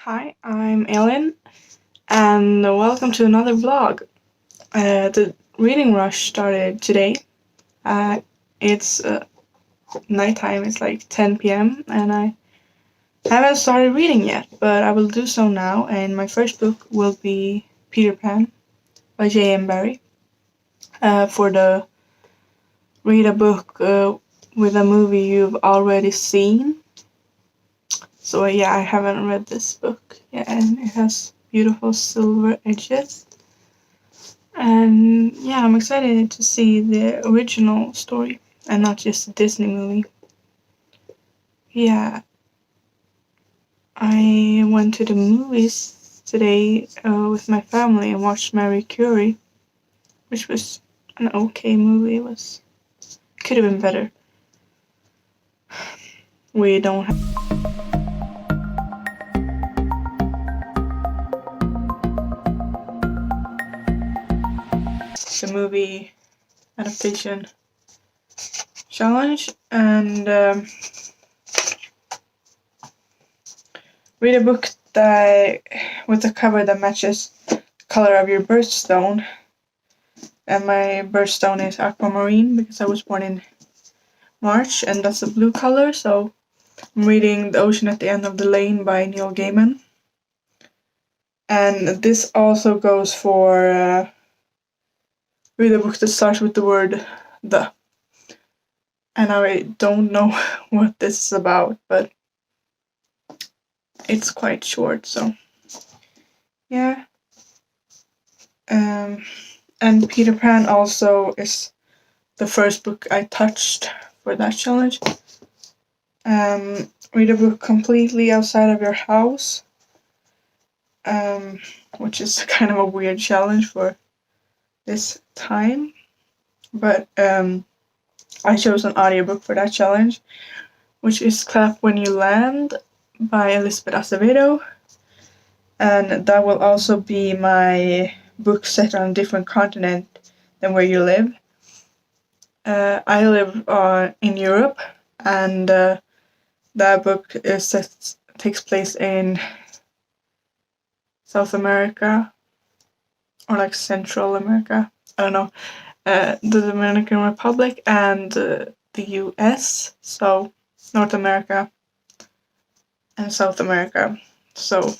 Hi, I'm Ellen, and welcome to another vlog. The reading rush started today. It's nighttime, it's like 10 p.m., and I haven't started reading yet, but I will do so now, and my first book will be Peter Pan by J.M. Barrie. For the read a book with a movie you've already seen. So yeah, I haven't read this book yet, and it has beautiful silver edges. And yeah, I'm excited to see the original story and not just a Disney movie. Yeah, I went to the movies today with my family and watched Marie Curie, which was an okay movie. It could have been better. We don't have the movie adaptation challenge, and read a book that with a cover that matches the color of your birthstone. And my birthstone is aquamarine because I was born in March, and that's a blue color. So I'm reading The Ocean at the End of the Lane by Neil Gaiman. And this also goes for read a book that starts with the word the. And I don't know what this is about, but it's quite short, so yeah. And Peter Pan also is the first book I touched for that challenge. Read a book completely outside of your house, which is kind of a weird challenge for this time. But I chose an audiobook for that challenge, which is Clap When You Land by Elizabeth Acevedo. And that will also be my book set on a different continent than where you live. I live in Europe, and that book takes place in South America, or like Central America. I don't know. The Dominican Republic and the US, so North America and South America. So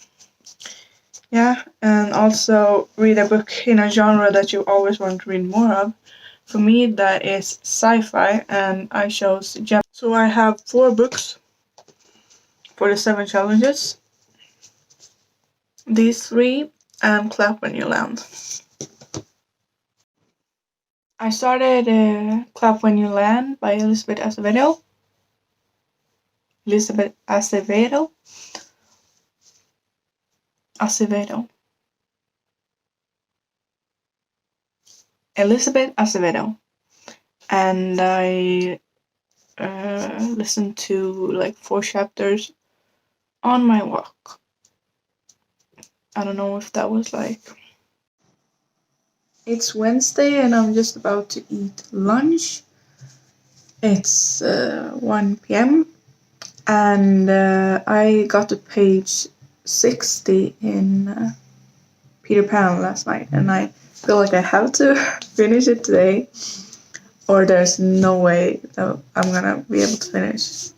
yeah, and also read a book in a genre that you always want to read more of. For me, that is sci-fi, and I chose Gem. So I have 4 books for the 7 challenges. These 3 and Clap When You Land. I started Clap When You Land by Elizabeth Acevedo. Elizabeth Acevedo. Elizabeth Acevedo. And I listened to like 4 chapters on my walk. I don't know if that was like... It's Wednesday and I'm just about to eat lunch. It's 1 p.m. and I got to page 60 in Peter Pan last night, and I feel like I have to finish it today, or there's no way that I'm gonna be able to finish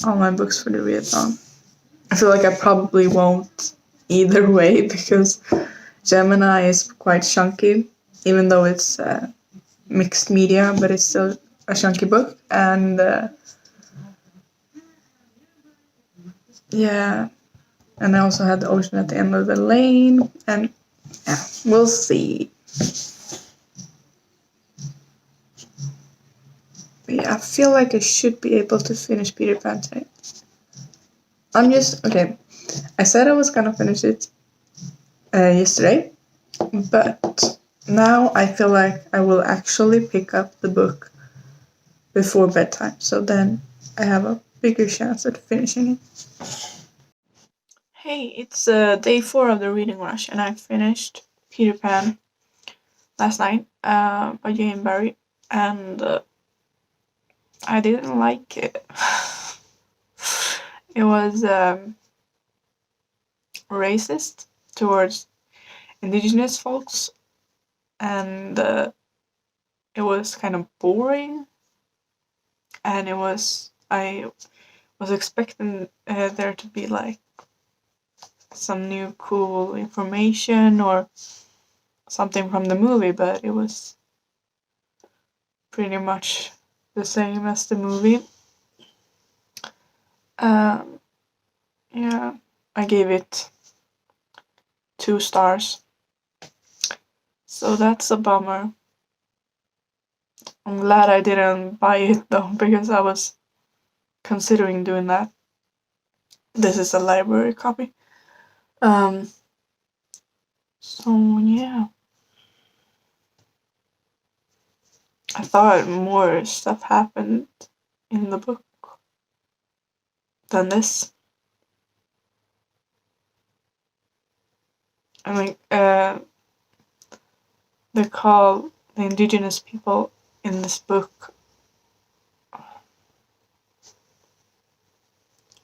all my books for the readathon. I feel like I probably won't either way because Gemini is quite chunky, even though it's mixed media, but it's still a chunky book, and yeah, and I also had The Ocean at the End of the Lane, and yeah, we'll see. But yeah, I feel like I should be able to finish Peter Pan today. Okay, I said I was gonna finish it yesterday, but now I feel like I will actually pick up the book before bedtime, so then I have a bigger chance at finishing it. Hey, it's day 4 of the reading rush, and I finished Peter Pan last night by J.M. Barrie, and I didn't like it. It was racist towards indigenous folks, and it was kind of boring. And I was expecting there to be like some new cool information or something from the movie, but it was pretty much the same as the movie. Yeah, I gave it 2 stars. So that's a bummer. I'm glad I didn't buy it though, because I was considering doing that. This is a library copy. So yeah. I thought more stuff happened in the book than this. I mean, they call the indigenous people in this book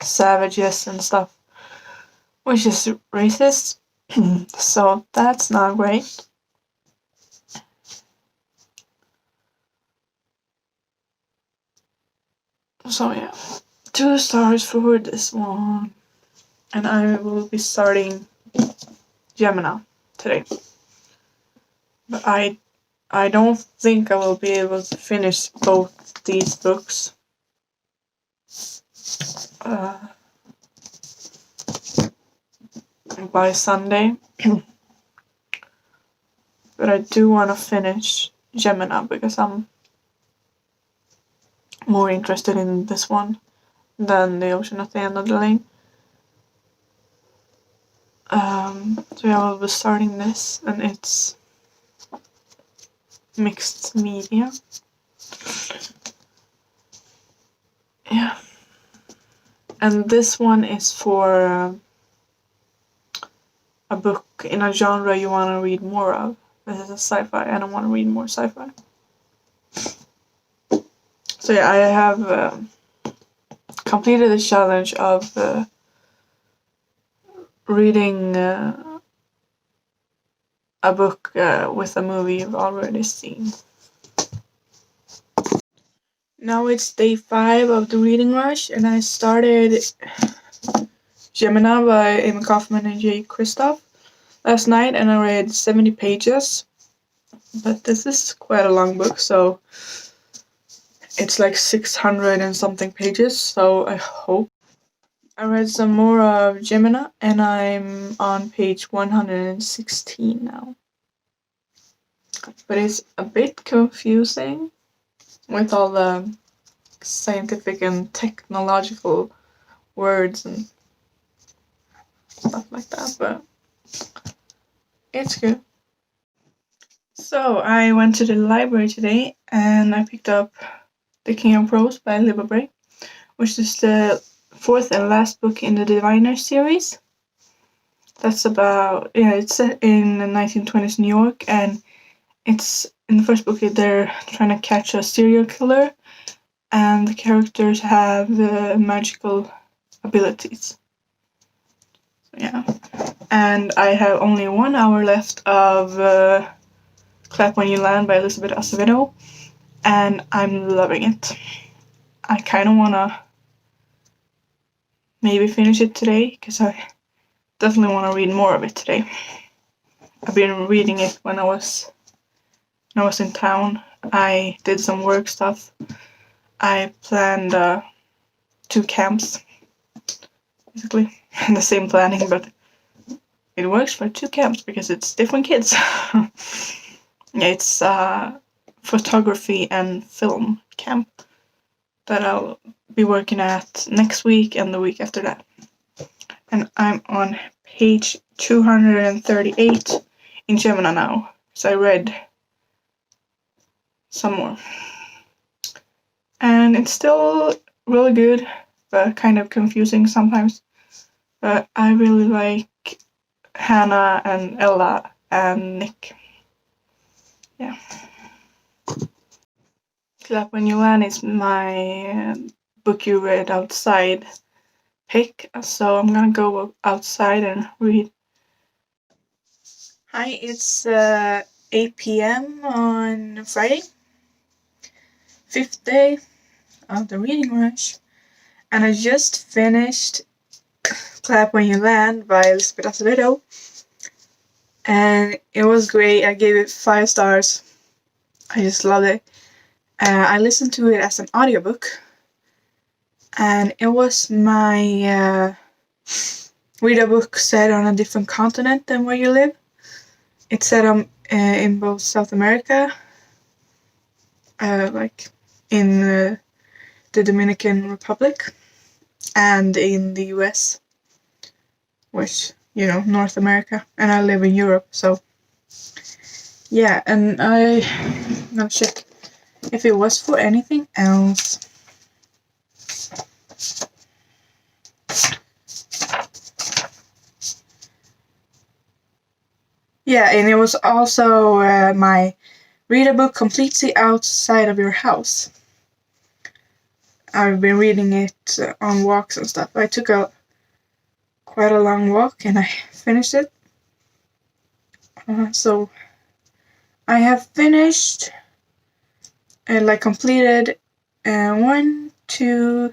savages and stuff, which is racist. So that's not great. So yeah, 2 stars for this one. And I will be starting Gemini today. But I don't think I will be able to finish both these books. By Sunday. But I do want to finish Gemini because I'm more interested in this one than The Ocean at the End of the Lane. So yeah, I'll be starting this, and it's mixed media. Yeah. And this one is for a book in a genre you want to read more of. This is a sci-fi. I don't want to read more sci-fi. So yeah, I have completed the challenge of reading a book with a movie you've already seen. Now it's day 5 of the reading rush, and I started Gemini by Amy Kaufman and Jay Kristoff last night, and I read 70 pages. But this is quite a long book, so it's like 600 and something pages, so I hope. I read some more of Gemini, and I'm on page 116 now. But it's a bit confusing with all the scientific and technological words and stuff like that, but it's good. So I went to the library today and I picked up The King of Prose by Libba Bray, which is the 4th and last book in the Diviner series. That's about, it's set in the 1920s New York, and it's in the first book they're trying to catch a serial killer, and the characters have magical abilities. So, yeah. And I have only 1 hour left of Clap When You Land by Elizabeth Acevedo, and I'm loving it. I kind of want to maybe finish it today, because I definitely want to read more of it today. I've been reading it when I was in town. I did some work stuff. I planned 2 camps, basically. The same planning, but it works for 2 camps because it's different kids. It's photography and film camp that I'll be working at next week and the week after that. And I'm on page 238 in Gemini now, so I read some more. And it's still really good, but kind of confusing sometimes. But I really like Hannah and Ella and Nick. Yeah. Clap When You Land is my book you read outside pick, so I'm gonna go outside and read. Hi, it's 8 p.m. on Friday, 5th day of the reading rush, and I just finished Clap When You Land by Elizabeth Acevedo, and it was great. I gave it 5 stars. I just loved it. I listened to it as an audiobook, and it was my read a book set on a different continent than where you live. It's set in both South America, like in the Dominican Republic, and in the US, which, you know, North America, and I live in Europe, so yeah, and I'm gonna check if it was for anything else. Yeah, and it was also my read a book completely outside of your house. I've been reading it on walks and stuff. I took quite a long walk and I finished it. So I have finished completed 1, 2,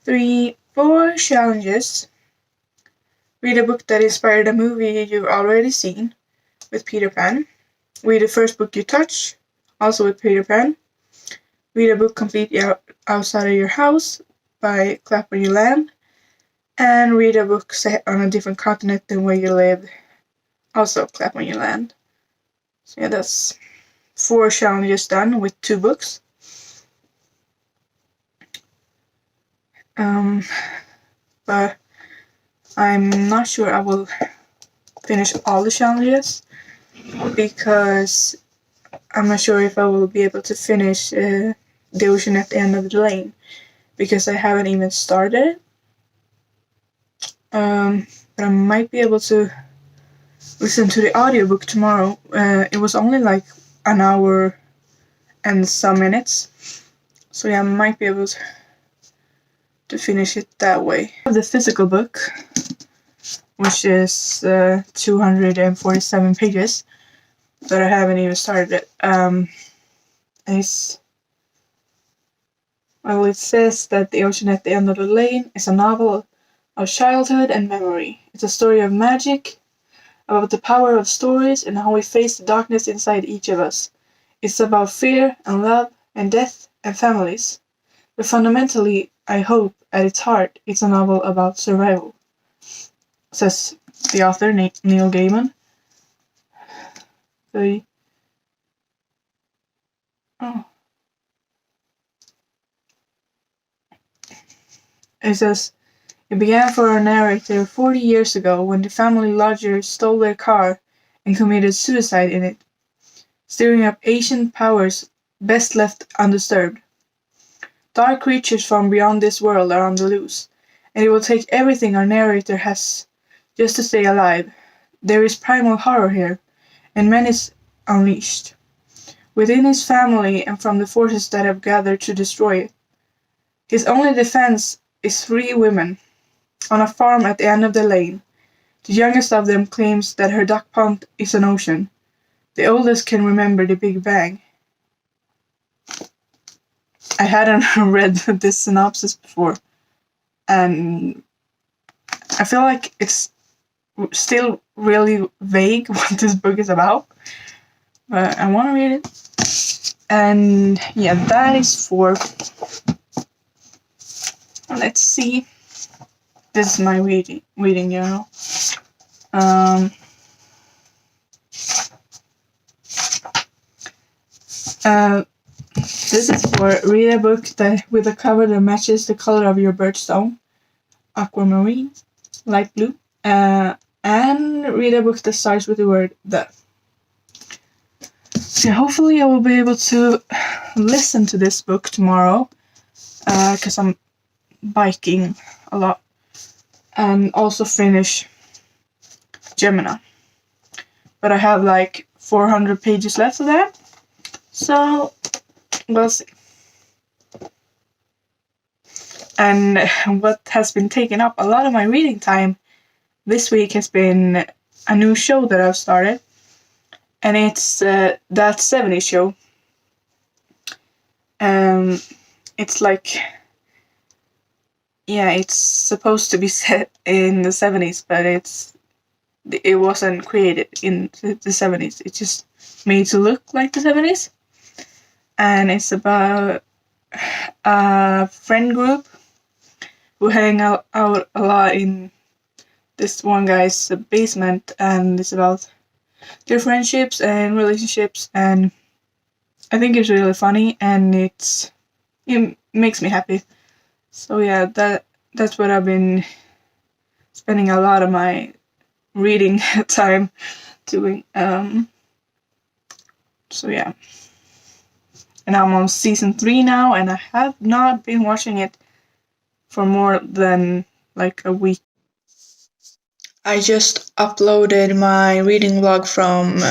3, 4 challenges. Read a book that inspired a movie you've already seen with Peter Pan. Read the first book you touch, also with Peter Pan. Read a book completely outside of your house by Clap When You Land. And read a book set on a different continent than where you live, also Clap When You Land. So yeah, that's 4 challenges done with 2 books. But I'm not sure I will finish all the challenges because I'm not sure if I will be able to finish The Ocean at the End of the Lane because I haven't even started. But I might be able to listen to the audiobook tomorrow. It was only like an hour and some minutes, so yeah, I might be able to finish it that way. I have the physical book, which is 247 pages, but I haven't even started it. It says that The Ocean at the End of the Lane is a novel of childhood and memory. It's a story of magic, about the power of stories and how we face the darkness inside each of us. It's about fear and love and death and families. But fundamentally, I hope, at its heart, it's a novel about survival, says the author, Neil Gaiman. It says, it began for our narrator 40 years ago when the family lodger stole their car and committed suicide in it, stirring up ancient powers best left undisturbed. Dark creatures from beyond this world are on the loose, and it will take everything our narrator has just to stay alive. There is primal horror here, and menace unleashed, within his family and from the forces that have gathered to destroy it. His only defense is 3 women, on a farm at the end of the lane. The youngest of them claims that her duck pond is an ocean. The oldest can remember the Big Bang. I hadn't read this synopsis before, and I feel like it's still really vague what this book is about, but I want to read it. And yeah, that is for, let's see, this is my reading journal. This is for read a book with a cover that matches the color of your birthstone, aquamarine, light blue, and read a book that starts with the word the. So hopefully I will be able to listen to this book tomorrow, because I'm biking a lot, and also finish Gemini. But I have like 400 pages left of that, so we'll see. And what has been taking up a lot of my reading time this week has been a new show that I've started, and it's That 70s Show. It's like, yeah, it's supposed to be set in the 70s, but it wasn't created in the 70s. It's just made to look like the 70s. And it's about a friend group who hang out a lot in this one guy's basement, and it's about their friendships and relationships, and I think it's really funny, and it makes me happy. So yeah, that's what I've been spending a lot of my reading time doing. So yeah. And I'm on season 3 now, and I have not been watching it for more than like a week. I just uploaded my reading vlog from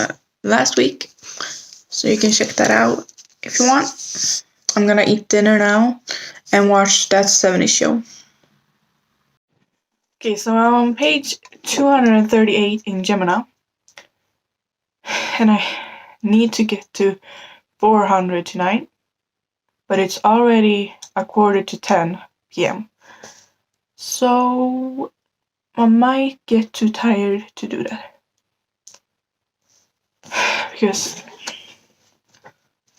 last week, so you can check that out if you want. I'm gonna eat dinner now and watch That 70s Show. Okay, so I'm on page 238 in Gemini, and I need to get to 400 tonight, but it's already 9:45 p.m. So I might get too tired to do that. Because,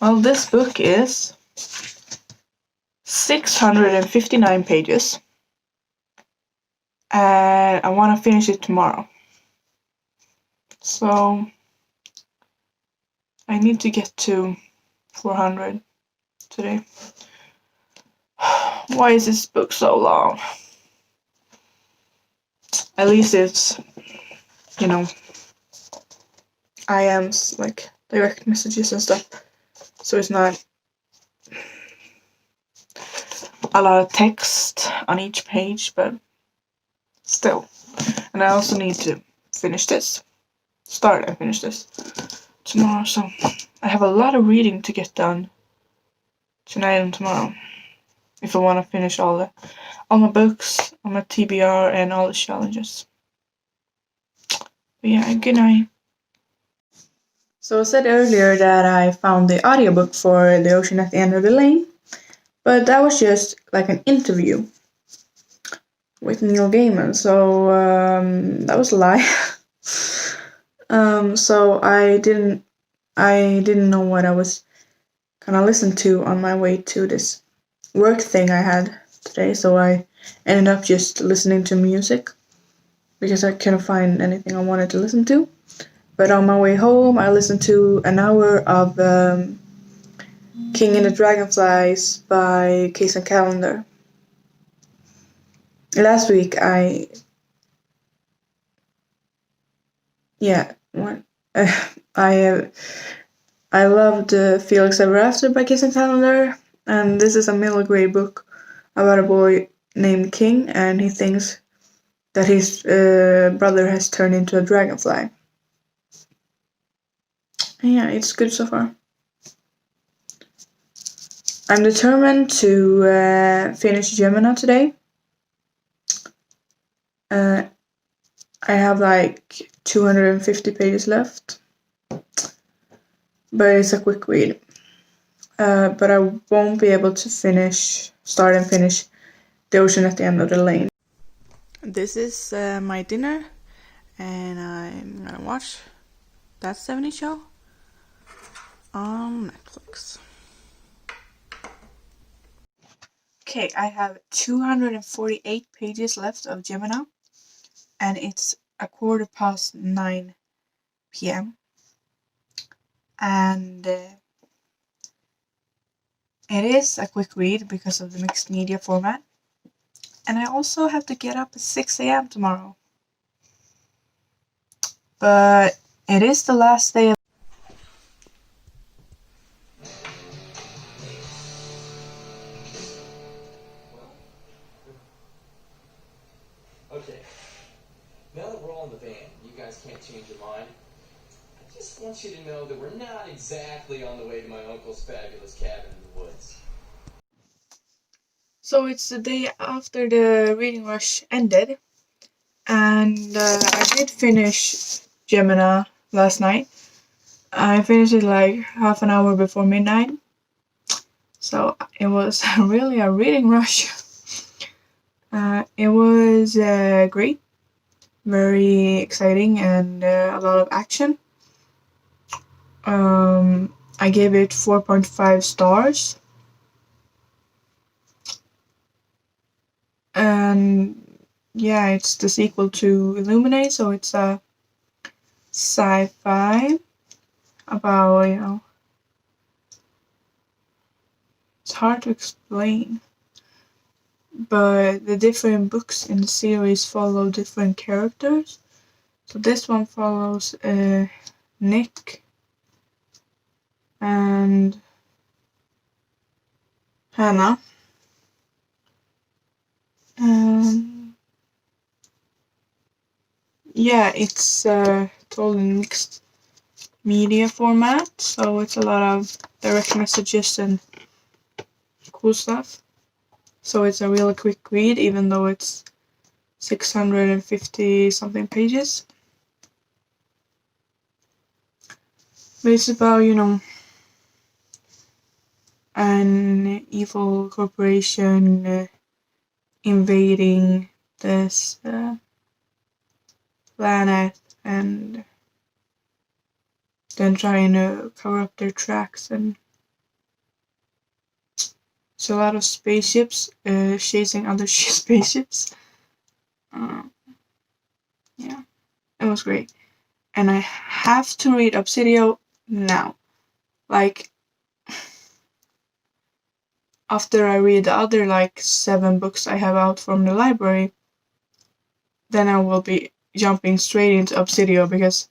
well, this book is 659 pages, and I want to finish it tomorrow. So I need to get to 400 today. Why is this book so long? At least it's, IMs, like direct messages and stuff. So it's not a lot of text on each page, but still. And I also need to start and finish this tomorrow. So I have a lot of reading to get done tonight and tomorrow if I want to finish all my books, all my TBR, and all the challenges. But yeah, good night. So I said earlier that I found the audiobook for The Ocean at the End of the Lane, but that was just like an interview with Neil Gaiman, so that was a lie. So I didn't know what I was gonna listen to on my way to this work thing I had today, so I ended up just listening to music because I couldn't find anything I wanted to listen to. But on my way home, I listened to an hour of King and the Dragonflies by Case and Calendar. Last week, I loved Felix Ever After by Case and Calendar, and this is a middle grade book about a boy named King, and he thinks that his brother has turned into a dragonfly. Yeah, it's good so far. I'm determined to finish Gemini today. I have like 250 pages left, but it's a quick read. But I won't be able to start and finish The Ocean at the End of the Lane. This is my dinner, and I'm gonna watch That 70s Show on Netflix. Okay, I have 248 pages left of Gemini, and it's 9:15 p.m. And it is a quick read because of the mixed media format. And I also have to get up at 6 a.m. tomorrow. But it is the last day of Okay, now that we're all in the van, you guys can't change your mind. I just want you to know that we're not exactly on the way to my uncle's fabulous cabin in the woods. So it's the day after the reading rush ended, and I did finish Gemini last night. I finished it like half an hour before midnight, so it was really a reading rush. It was great, very exciting, and a lot of action. I gave it 4.5 stars. And yeah, it's the sequel to Illuminate, so it's a sci-fi about, it's hard to explain, but the different books in the series follow different characters. So this one follows Nick and Hannah. Yeah, it's told in mixed media format, so it's a lot of direct messages and cool stuff. So it's a really quick read, even though it's 650 something pages. But it's about, an evil corporation invading this planet and then trying to cover up their tracks, and it's a lot of spaceships chasing other spaceships. Yeah, it was great. And I have to read Obsidio now. Like, after I read the other 7 books I have out from the library, then I will be jumping straight into Obsidio because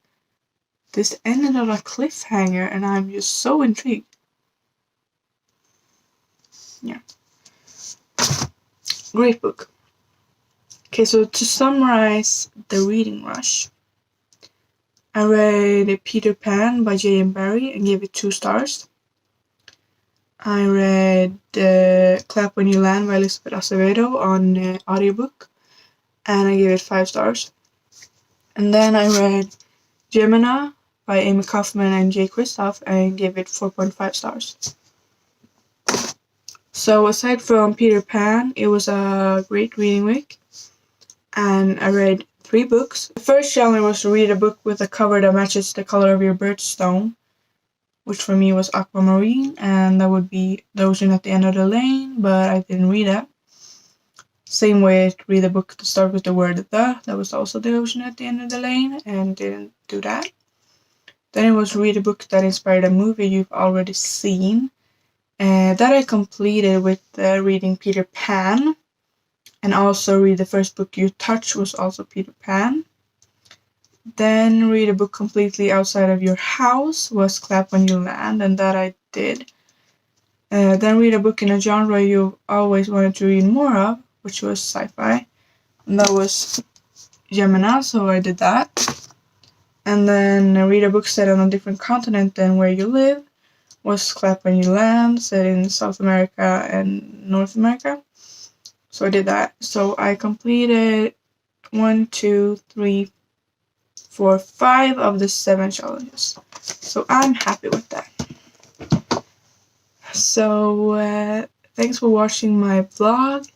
this ended on a cliffhanger and I'm just so intrigued. Yeah. Great book. Okay, so to summarize the reading rush, I read Peter Pan by J.M. Barrie and gave it 2 stars. I read Clap When You Land by Elizabeth Acevedo on audiobook, and I gave it 5 stars. And then I read Gemini by Amy Kaufman and Jay Kristoff and gave it 4.5 stars. So aside from Peter Pan, it was a great reading week, and I read 3 books. The first challenge was to read a book with a cover that matches the color of your birthstone, which for me was aquamarine, and that would be The Ocean at the End of the Lane, but I didn't read that. Same with read a book to start with the word the, that was also The Ocean at the End of the Lane, and didn't do that. Then it was read a book that inspired a movie you've already seen. That I completed with reading Peter Pan, and also read the first book you touch was also Peter Pan. Then read a book completely outside of your house was Clap When You Land, and that I did. Then read a book in a genre you always wanted to read more of, which was sci-fi, and that was Gemini, so I did that. And then read a book set on a different continent than where you live was Clap When You Land, set in South America and North America. So I did that. So I completed 1, 2, 3, 4, 5 of the 7 challenges. So I'm happy with that. So thanks for watching my vlog.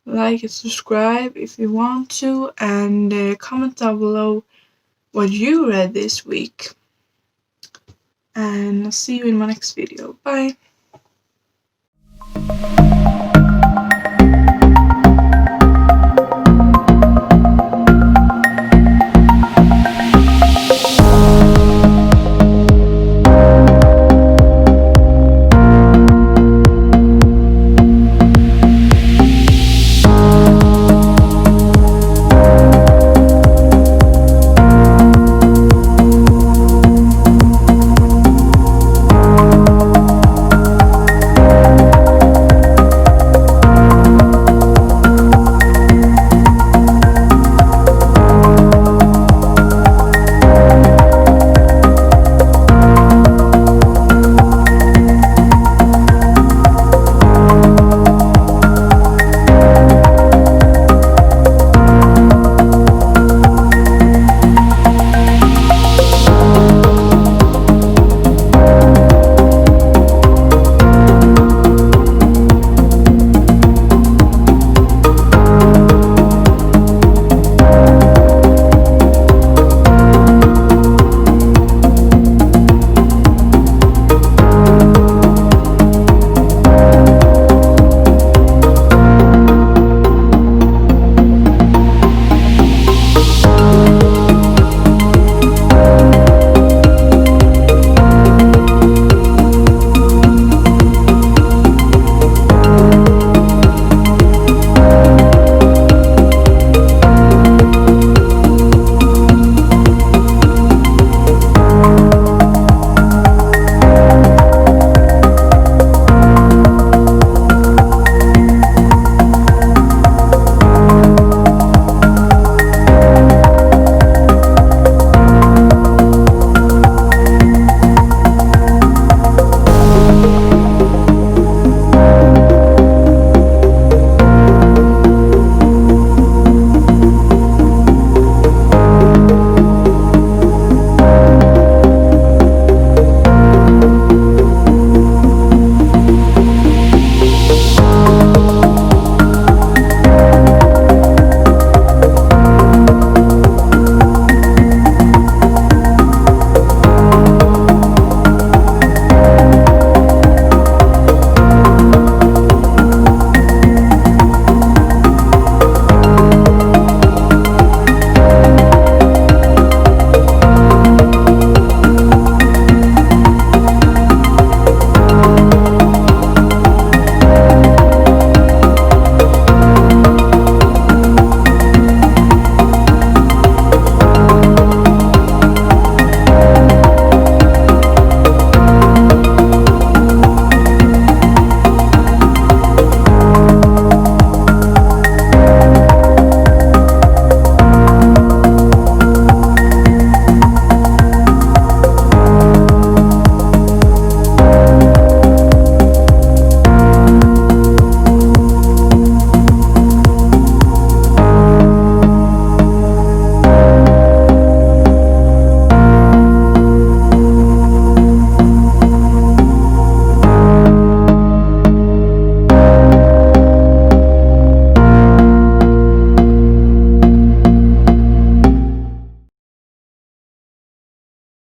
Like and subscribe if you want to, and comment down below what you read this week. And I'll see you in my next video. Bye!